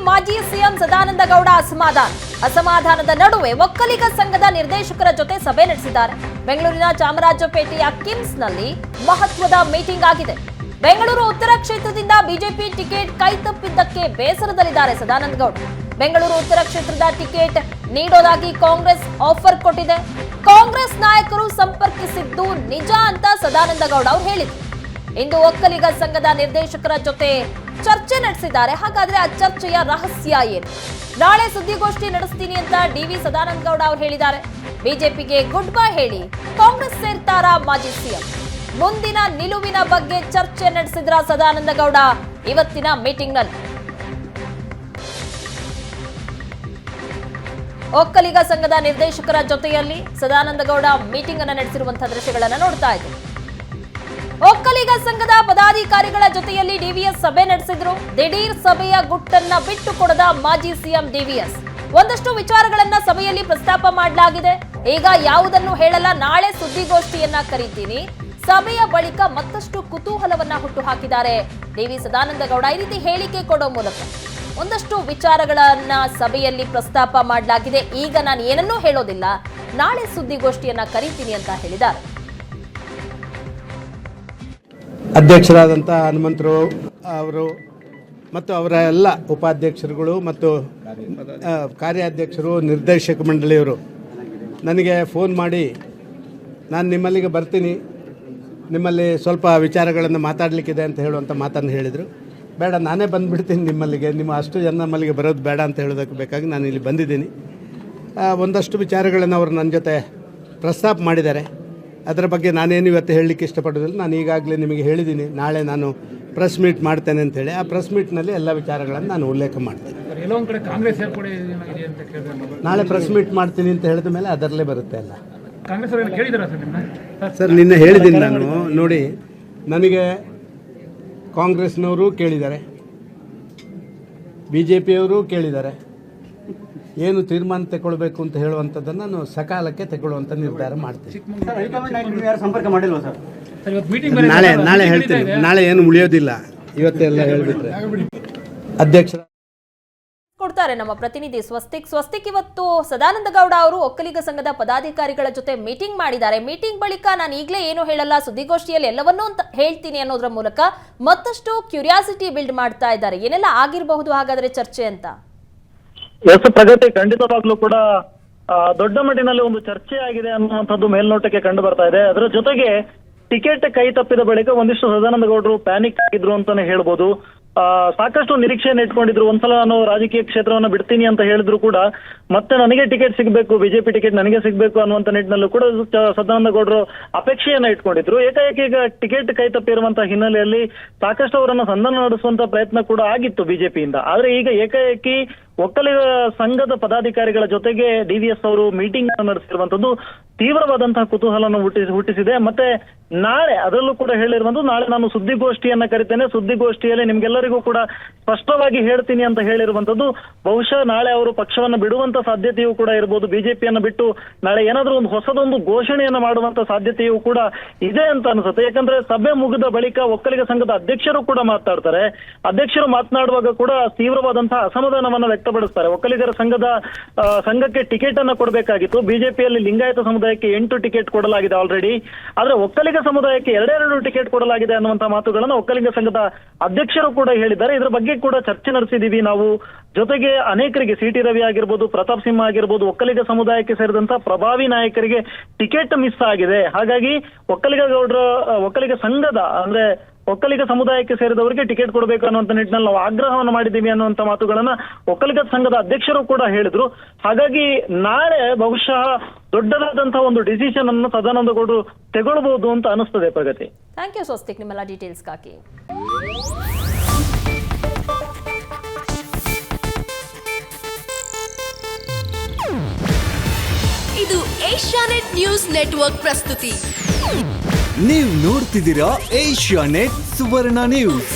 ಮಾಜಿ ಸಿಎಂ ಸದಾನಂದ ಗೌಡ ಅಸಮಾಧಾನದ ನಡುವೆ ಒಕ್ಕಲಿಗ ಸಂಘದ ನಿರ್ದೇಶಕರ ಜೊತೆ ಸಭೆ ನಡೆಸಿದ್ದಾರೆ. ಬೆಂಗಳೂರಿನ ಚಾಮರಾಜಪೇಟೆಯ ಕಿಮ್ಸ್ನಲ್ಲಿ ಮಹತ್ವದ ಮೀಟಿಂಗ್ ಆಗಿದೆ. ಬೆಂಗಳೂರು ಉತ್ತರ ಕ್ಷೇತ್ರದಿಂದ ಬಿಜೆಪಿ ಟಿಕೆಟ್ ಕೈತಪ್ಪಿದ್ದಕ್ಕೆ ಬೇಸರದಲ್ಲಿದ್ದಾರೆ ಸದಾನಂದ ಗೌಡ. ಬೆಂಗಳೂರು ಉತ್ತರ ಕ್ಷೇತ್ರದ ಟಿಕೆಟ್ ನೀಡೋದಾಗಿ ಕಾಂಗ್ರೆಸ್ ಆಫರ್ ಕೊಟ್ಟಿದೆ. ಕಾಂಗ್ರೆಸ್ ನಾಯಕರು ಸಂಪರ್ಕಿಸಿದ್ದು ನಿಜ ಅಂತ ಸದಾನಂದ ಗೌಡ ಅವರು ಹೇಳಿದರು. ಇಂದು ಒಕ್ಕಲಿಗ ಸಂಘದ ನಿರ್ದೇಶಕರ ಜೊತೆ ಚರ್ಚೆ ನಡೆಸಿದ್ದಾರೆ. ಹಾಗಾದ್ರೆ ಆ ಚರ್ಚೆಯ ರಹಸ್ಯ ಏನು? ನಾಳೆ ಸುದ್ದಿಗೋಷ್ಠಿ ನಡೆಸ್ತೀನಿ ಅಂತ ಡಿವಿ ಸದಾನಂದ ಗೌಡ ಅವರು ಹೇಳಿದ್ದಾರೆ. ಬಿಜೆಪಿಗೆ ಗುಡ್ ಬೈ ಹೇಳಿ ಕಾಂಗ್ರೆಸ್ ಸೇರ್ತಾರಾ ಮಾಜಿ ಸಿಎಂ? ಮುಂದಿನ ನಿಲುವಿನ ಬಗ್ಗೆ ಚರ್ಚೆ ನಡೆಸಿದ್ರ ಸದಾನಂದ ಗೌಡ ಇವತ್ತಿನ ಮೀಟಿಂಗ್ನಲ್ಲಿ. ಒಕ್ಕಲಿಗ ಸಂಘದ ನಿರ್ದೇಶಕರ ಜೊತೆಯಲ್ಲಿ ಸದಾನಂದ ಗೌಡ ಮೀಟಿಂಗ್ ಅನ್ನು ನಡೆಸಿರುವಂತಹ ದೃಶ್ಯಗಳನ್ನು ನೋಡ್ತಾ ಇದ್ದೀವಿ. ಒಕ್ಕಲಿಗ ಸಂಘದ ಪದಾಧಿಕಾರಿಗಳ ಜೊತೆಯಲ್ಲಿ ಡಿವಿಎಸ್ ಸಭೆ ನಡೆಸಿದ್ರು. ದಿಢೀರ್ ಸಭೆಯ ಗುಟ್ಟನ್ನ ಬಿಟ್ಟು ಕೊಡದ ಮಾಜಿ ಸಿಎಂ ಡಿವಿಎಸ್. ಒಂದಷ್ಟು ವಿಚಾರಗಳನ್ನ ಸಭೆಯಲ್ಲಿ ಪ್ರಸ್ತಾಪ ಮಾಡಲಾಗಿದೆ. ಈಗ ಯಾವುದನ್ನು ಹೇಳಲ್ಲ, ನಾಳೆ ಸುದ್ದಿಗೋಷ್ಠಿಯನ್ನ ಕರೀತೀನಿ. ಸಭೆಯ ಬಳಿಕ ಮತ್ತಷ್ಟು ಕುತೂಹಲವನ್ನ ಹುಟ್ಟು ಹಾಕಿದ್ದಾರೆ ಡಿವಿ ಸದಾನಂದ ಗೌಡ. ಈ ರೀತಿ ಹೇಳಿಕೆ ಕೊಡೋ ಮೂಲಕ ಒಂದಷ್ಟು ವಿಚಾರಗಳನ್ನ ಸಭೆಯಲ್ಲಿ ಪ್ರಸ್ತಾಪ ಮಾಡಲಾಗಿದೆ. ಈಗ ನಾನು ಏನನ್ನೂ ಹೇಳೋದಿಲ್ಲ, ನಾಳೆ ಸುದ್ದಿಗೋಷ್ಠಿಯನ್ನ ಕರೀತೀನಿ ಅಂತ ಹೇಳಿದ್ದಾರೆ. ಅಧ್ಯಕ್ಷರಾದಂಥ ಹನುಮಂತರು ಅವರು ಮತ್ತು ಅವರ ಎಲ್ಲ ಉಪಾಧ್ಯಕ್ಷರುಗಳು ಮತ್ತು ಕಾರ್ಯಾಧ್ಯಕ್ಷರು, ನಿರ್ದೇಶಕ ಮಂಡಳಿಯವರು ನನಗೆ ಫೋನ್ ಮಾಡಿ ನಾನು ನಿಮ್ಮಲ್ಲಿಗೆ ಬರ್ತೀನಿ, ನಿಮ್ಮಲ್ಲಿ ಸ್ವಲ್ಪ ವಿಚಾರಗಳನ್ನು ಮಾತಾಡಲಿಕ್ಕಿದೆ ಅಂತ ಹೇಳುವಂಥ ಮಾತನ್ನು ಹೇಳಿದರು. ಬೇಡ, ನಾನೇ ಬಂದುಬಿಡ್ತೀನಿ ನಿಮ್ಮಲ್ಲಿಗೆ, ನಿಮ್ಮ ಅಷ್ಟು ಜನ ನಮ್ಮಲ್ಲಿಗೆ ಬರೋದು ಬೇಡ ಅಂತ ಹೇಳೋದಕ್ಕೆ ಬೇಕಾಗಿ ನಾನು ಇಲ್ಲಿ ಬಂದಿದ್ದೀನಿ. ಒಂದಷ್ಟು ವಿಚಾರಗಳನ್ನು ಅವರು ನನ್ನ ಜೊತೆ ಪ್ರಸ್ತಾಪ ಮಾಡಿದ್ದಾರೆ. ಅದರ ಬಗ್ಗೆ ನಾನೇನು ಇವತ್ತು ಹೇಳಲಿಕ್ಕೆ ಇಷ್ಟಪಡೋದಿಲ್ಲ. ನಾನು ಈಗಾಗಲೇ ನಿಮಗೆ ಹೇಳಿದ್ದೀನಿ, ನಾಳೆ ನಾನು ಪ್ರೆಸ್ ಮೀಟ್ ಮಾಡ್ತೇನೆ ಅಂತೇಳಿ. ಆ ಪ್ರೆಸ್ ಮೀಟ್ನಲ್ಲಿ ಎಲ್ಲ ವಿಚಾರಗಳನ್ನು ನಾನು ಉಲ್ಲೇಖ ಮಾಡ್ತೇನೆ. ನಾಳೆ ಪ್ರೆಸ್ ಮೀಟ್ ಮಾಡ್ತೀನಿ ಅಂತ ಹೇಳಿದ ಮೇಲೆ ಅದರಲ್ಲೇ ಬರುತ್ತೆ ಎಲ್ಲ. ಸರ್, ನಿನ್ನೆ ಹೇಳಿದ್ದೀನಿ ನಾನು. ನೋಡಿ, ನನಗೆ ಕಾಂಗ್ರೆಸ್ನವರು ಕೇಳಿದ್ದಾರೆ, ಬಿ ಜೆ ಪಿಯವರು ಕೇಳಿದ್ದಾರೆ. ಏನು ತೀರ್ಮಾನ ತಗೊಳ್ಬೇಕು ಅಂತ ಹೇಳುವಂಥದ್ದನ್ನು ನಾನು ಸಕಾಲಕ್ಕೆ ತಗೊಳ್ಳುವಂಥ ನಿರ್ಧಾರ ಮಾಡ್ತೀನಿ. ನಾಳೆ ಹೇಳ್ತೀನಿ. ನಾಳೆ ಏನು ಉಳಿಯೋದಿಲ್ಲ, ಇವತ್ತೆಲ್ಲ ಹೇಳಿಬಿಟ್ರೆ ಅಧ್ಯಕ್ಷರ ಕೊಡ್ತಾರೆ ನಮ್ಮ ಪ್ರತಿನಿಧಿ ಸ್ವಸ್ತಿಕ್. ಇವತ್ತು ಸದಾನಂದ ಗೌಡ ಅವರು ಒಕ್ಕಲಿಗ ಸಂಘದ ಪದಾಧಿಕಾರಿಗಳ ಜೊತೆ ಮೀಟಿಂಗ್ ಮಾಡಿದ್ದಾರೆ. ಮೀಟಿಂಗ್ ಬಳಿಕ ನಾನು ಈಗಲೇ ಏನು ಹೇಳಲ್ಲ, ಸುದ್ದಿಗೋಷ್ಠಿಯಲ್ಲಿ ಎಲ್ಲವನ್ನೂ ಅಂತ ಹೇಳ್ತೀನಿ ಅನ್ನೋದ್ರ ಮೂಲಕ ಮತ್ತಷ್ಟು ಕ್ಯೂರಿಯಾಸಿಟಿ ಬಿಲ್ಡ್ ಮಾಡ್ತಾ ಇದ್ದಾರೆ. ಏನೆಲ್ಲ ಆಗಿರಬಹುದು ಹಾಗಾದ್ರೆ ಚರ್ಚೆ ಅಂತ? ಎಸ್ ಪ್ರಗತಿ, ಖಂಡಿತವಾಗ್ಲೂ ಕೂಡ ದೊಡ್ಡ ಮಟ್ಟಿನಲ್ಲಿ ಒಂದು ಚರ್ಚೆ ಆಗಿದೆ ಅನ್ನುವಂಥದ್ದು ಮೇಲ್ನೋಟಕ್ಕೆ ಕಂಡು ಬರ್ತಾ ಇದೆ. ಅದರ ಜೊತೆಗೆ ಟಿಕೆಟ್ ಕೈ ತಪ್ಪಿದ ಬಳಿಕ ಒಂದಿಷ್ಟು ಸದಾನಂದ ಗೌಡರು ಪ್ಯಾನಿಕ್ ಆಗಿದ್ರು ಅಂತಾನೆ ಹೇಳ್ಬೋದು. ಸಾಕಷ್ಟು ನಿರೀಕ್ಷೆಯನ್ನು ಇಟ್ಕೊಂಡಿದ್ರು. ಒಂದ್ಸಲ ನಾನು ರಾಜಕೀಯ ಕ್ಷೇತ್ರವನ್ನು ಬಿಡ್ತೀನಿ ಅಂತ ಹೇಳಿದ್ರು ಕೂಡ ಮತ್ತೆ ನನಗೆ ಟಿಕೆಟ್ ಸಿಗಬೇಕು, ಬಿಜೆಪಿ ಟಿಕೆಟ್ ನನಗೆ ಸಿಗಬೇಕು ಅನ್ನುವಂಥ ನಿಟ್ಟಿನಲ್ಲೂ ಕೂಡ ಸದಾನಂದ ಗೌಡರು ಅಪೇಕ್ಷೆಯನ್ನ ಇಟ್ಕೊಂಡಿದ್ರು. ಏಕಾಏಕಿ ಈಗ ಟಿಕೆಟ್ ಕೈ ತಪ್ಪಿರುವಂತಹ ಹಿನ್ನೆಲೆಯಲ್ಲಿ ಸಾಕಷ್ಟು ಅವರನ್ನು ಸಂಧಾನ ನಡೆಸುವಂತ ಪ್ರಯತ್ನ ಕೂಡ ಆಗಿತ್ತು ಬಿಜೆಪಿಯಿಂದ. ಆದ್ರೆ ಈಗ ಏಕಾಏಕಿ ಒಕ್ಕಲಿಗ ಸಂಘದ ಪದಾಧಿಕಾರಿಗಳ ಜೊತೆಗೆ ಡಿವಿಎಸ್ ಅವರು ಮೀಟಿಂಗ್ ನಡೆಸಿರುವಂತದ್ದು ತೀವ್ರವಾದಂತಹ ಕುತೂಹಲವನ್ನು ಹುಟ್ಟಿಸಿದೆ. ಮತ್ತೆ ನಾಳೆ, ಅದರಲ್ಲೂ ಕೂಡ ಹೇಳಿರುವಂತದ್ದು, ನಾಳೆ ನಾನು ಸುದ್ದಿಗೋಷ್ಠಿಯನ್ನ ಕರಿತೇನೆ, ಸುದ್ದಿಗೋಷ್ಠಿಯಲ್ಲಿ ನಿಮ್ಗೆಲ್ಲರಿಗೂ ಕೂಡ ಸ್ಪಷ್ಟವಾಗಿ ಹೇಳ್ತೀನಿ ಅಂತ ಹೇಳಿರುವಂತದ್ದು. ಬಹುಶಃ ನಾಳೆ ಅವರು ಪಕ್ಷವನ್ನು ಬಿಡುವಂತ ಸಾಧ್ಯತೆಯೂ ಕೂಡ ಇರಬಹುದು. ಬಿಜೆಪಿಯನ್ನು ಬಿಟ್ಟು ನಾಳೆ ಏನಾದ್ರೂ ಒಂದು ಹೊಸದೊಂದು ಘೋಷಣೆಯನ್ನ ಮಾಡುವಂತ ಸಾಧ್ಯತೆಯೂ ಕೂಡ ಇದೆ ಅಂತ ಅನ್ಸುತ್ತೆ. ಯಾಕಂದ್ರೆ ಸಭೆ ಮುಗಿದ ಬಳಿಕ ಒಕ್ಕಲಿಗ ಸಂಘದ ಅಧ್ಯಕ್ಷರು ಕೂಡ ಮಾತನಾಡ್ತಾರೆ. ಅಧ್ಯಕ್ಷರು ಮಾತನಾಡುವಾಗ ಕೂಡ ತೀವ್ರವಾದಂತಹ ಅಸಮಾಧಾನವನ್ನ ವ್ಯಕ್ತಪಡಿಸ್ತಾರೆ. ಒಕ್ಕಲಿಗರ ಸಂಘಕ್ಕೆ ಟಿಕೆಟ್ ಅನ್ನ ಕೊಡಬೇಕಾಗಿತ್ತು. ಬಿಜೆಪಿಯಲ್ಲಿ ಲಿಂಗಾಯತ ಸಮುದಾಯಕ್ಕೆ 8 ಟಿಕೆಟ್ ಕೊಡಲಾಗಿದೆ ಆಲ್ರೆಡಿ. ಆದ್ರೆ ಒಕ್ಕಲಿಗ ಸಮುದಾಯಕ್ಕೆ 2 ಟಿಕೆಟ್ ಕೊಡಲಾಗಿದೆ ಅನ್ನುವಂತಹ ಮಾತುಗಳನ್ನ ಒಕ್ಕಲಿಗ ಸಂಘದ ಅಧ್ಯಕ್ಷರು ಕೂಡ ಹೇಳಿದ್ದಾರೆ. ಇದರ ಬಗ್ಗೆ ಕೂಡ ಚರ್ಚೆ ನಡೆಸಿದೀವಿ ನಾವು. ಜೊತೆಗೆ ಅನೇಕರಿಗೆ, ಸಿ ಟಿ ರವಿ ಆಗಿರ್ಬೋದು, ಪ್ರತಾಪ್ ಸಿಂಹ ಆಗಿರ್ಬೋದು, ಒಕ್ಕಲಿಗ ಸಮುದಾಯಕ್ಕೆ ಸೇರಿದಂತಹ ಪ್ರಭಾವಿ ನಾಯಕರಿಗೆ ಟಿಕೆಟ್ ಮಿಸ್ ಆಗಿದೆ. ಹಾಗಾಗಿ ಒಕ್ಕಲಿಗ ಸಂಘದ ಅಂದ್ರೆ ಒಕ್ಕಲಿಗ ಸಮುದಾಯಕ್ಕೆ ಸೇರಿದವರಿಗೆ ಟಿಕೆಟ್ ಕೊಡಬೇಕು ಅನ್ನುವಂಥ ನಿಟ್ಟಿನಲ್ಲಿ ನಾವು ಆಗ್ರಹವನ್ನು ಮಾಡಿದ್ದೀವಿ ಅನ್ನುವಂಥ ಮಾತುಗಳನ್ನ ಒಕ್ಕಲಿಗ ಸಂಘದ ಅಧ್ಯಕ್ಷರು ಕೂಡ ಹೇಳಿದ್ರು. ಹಾಗಾಗಿ ನಾಳೆ ಬಹುಶಃ ದೊಡ್ಡದಾದಂತಹ ಒಂದು ಡಿಸಿಷನ್ ಅನ್ನು ಸದಾನಂದ ಗೌಡರು ತಗೊಳ್ಬಹುದು ಅಂತ ಅನಿಸ್ತದೆ. ಪ್ರಗತಿ, ಥ್ಯಾಂಕ್ ಯು ಸ್ವಸ್ತಿಕ್, ನಿಮ್ಮೆಲ್ಲ ಡೀಟೇಲ್ಸ್ಗಾಗಿ. ಇದು ಏಷ್ಯಾನೆಟ್ ನ್ಯೂಸ್ ನೆಟ್ವರ್ಕ್ ಪ್ರಸ್ತುತಿ. ನೀವು ನೋಡ್ತಿದ್ದೀರಾ ಏಷ್ಯಾನೆಟ್ ಸುವರ್ಣ ನ್ಯೂಸ್.